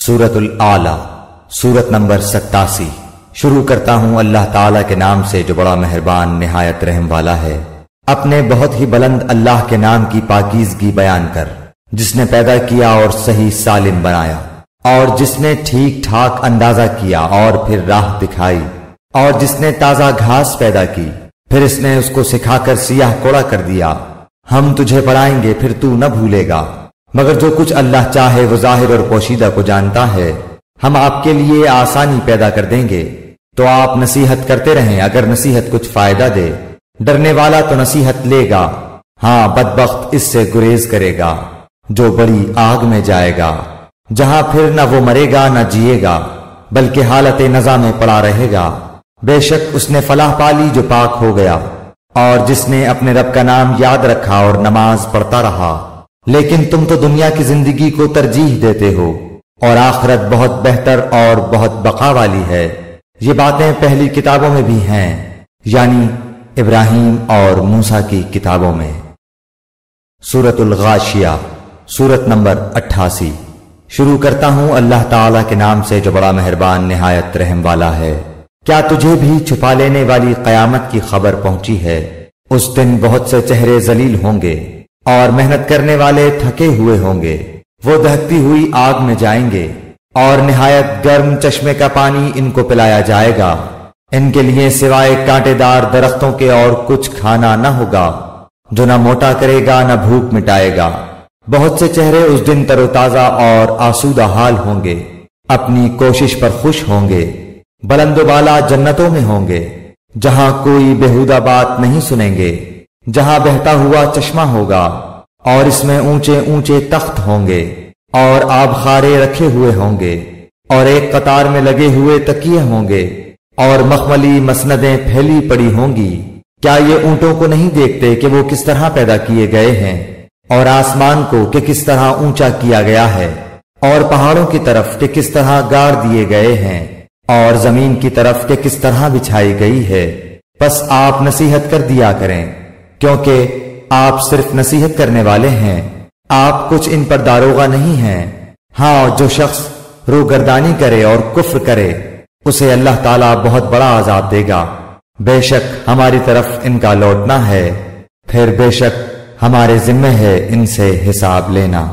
سورۃ الاعلی، سورت نمبر 87۔ شروع کرتا ہوں اللہ تعالیٰ کے نام سے جو بڑا مہربان نہایت رحم والا ہے۔ اپنے بہت ہی بلند اللہ کے نام کی پاکیزگی بیان کر، جس نے پیدا کیا اور صحیح سالم بنایا، اور جس نے ٹھیک ٹھاک اندازہ کیا اور پھر راہ دکھائی، اور جس نے تازہ گھاس پیدا کی، پھر اس نے اس کو سکھا کر سیاہ کوڑا کر دیا۔ ہم تجھے پڑھائیں گے پھر تو نہ بھولے گا، مگر جو کچھ اللہ چاہے وہ ظاہر اور پوشیدہ کو جانتا ہے۔ ہم آپ کے لیے آسانی پیدا کر دیں گے، تو آپ نصیحت کرتے رہیں اگر نصیحت کچھ فائدہ دے۔ ڈرنے والا تو نصیحت لے گا، ہاں بدبخت اس سے گریز کرے گا جو بڑی آگ میں جائے گا، جہاں پھر نہ وہ مرے گا نہ جیے گا، بلکہ حالت نزا میں پڑا رہے گا۔ بے شک اس نے فلاح پالی جو پاک ہو گیا، اور جس نے اپنے رب کا نام یاد رکھا اور نماز پڑھتا رہا۔ لیکن تم تو دنیا کی زندگی کو ترجیح دیتے ہو، اور آخرت بہت بہتر اور بہت بقا والی ہے۔ یہ باتیں پہلی کتابوں میں بھی ہیں، یعنی ابراہیم اور موسیٰ کی کتابوں میں۔ سورۃ الغاشیہ، سورت نمبر 88۔ شروع کرتا ہوں اللہ تعالیٰ کے نام سے جو بڑا مہربان نہایت رحم والا ہے۔ کیا تجھے بھی چھپا لینے والی قیامت کی خبر پہنچی ہے؟ اس دن بہت سے چہرے ذلیل ہوں گے، اور محنت کرنے والے تھکے ہوئے ہوں گے۔ وہ دہتی ہوئی آگ میں جائیں گے، اور نہایت گرم چشمے کا پانی ان کو پلایا جائے گا۔ ان کے لیے سوائے کانٹے دار درختوں کے اور کچھ کھانا نہ ہوگا، جو نہ موٹا کرے گا نہ بھوک مٹائے گا۔ بہت سے چہرے اس دن تر و تازہ اور آسودہ حال ہوں گے، اپنی کوشش پر خوش ہوں گے۔ بلند و بالا جنتوں میں ہوں گے، جہاں کوئی بیہودہ بات نہیں سنیں گے، جہاں بہتا ہوا چشمہ ہوگا، اور اس میں اونچے اونچے تخت ہوں گے، اور آب خارے رکھے ہوئے ہوں گے، اور ایک قطار میں لگے ہوئے تکیے ہوں گے، اور مخملی مسندیں پھیلی پڑی ہوں گی۔ کیا یہ اونٹوں کو نہیں دیکھتے کہ وہ کس طرح پیدا کیے گئے ہیں، اور آسمان کو کہ کس طرح اونچا کیا گیا ہے، اور پہاڑوں کی طرف کہ کس طرح گاڑ دیے گئے ہیں، اور زمین کی طرف کہ کس طرح بچھائی گئی ہے۔ بس آپ نصیحت کر دیا کریں، کیونکہ آپ صرف نصیحت کرنے والے ہیں، آپ کچھ ان پر داروغہ نہیں ہیں۔ ہاں، جو شخص روگردانی کرے اور کفر کرے، اسے اللہ تعالیٰ بہت بڑا عذاب دے گا۔ بے شک ہماری طرف ان کا لوٹنا ہے، پھر بے شک ہمارے ذمہ ہے ان سے حساب لینا۔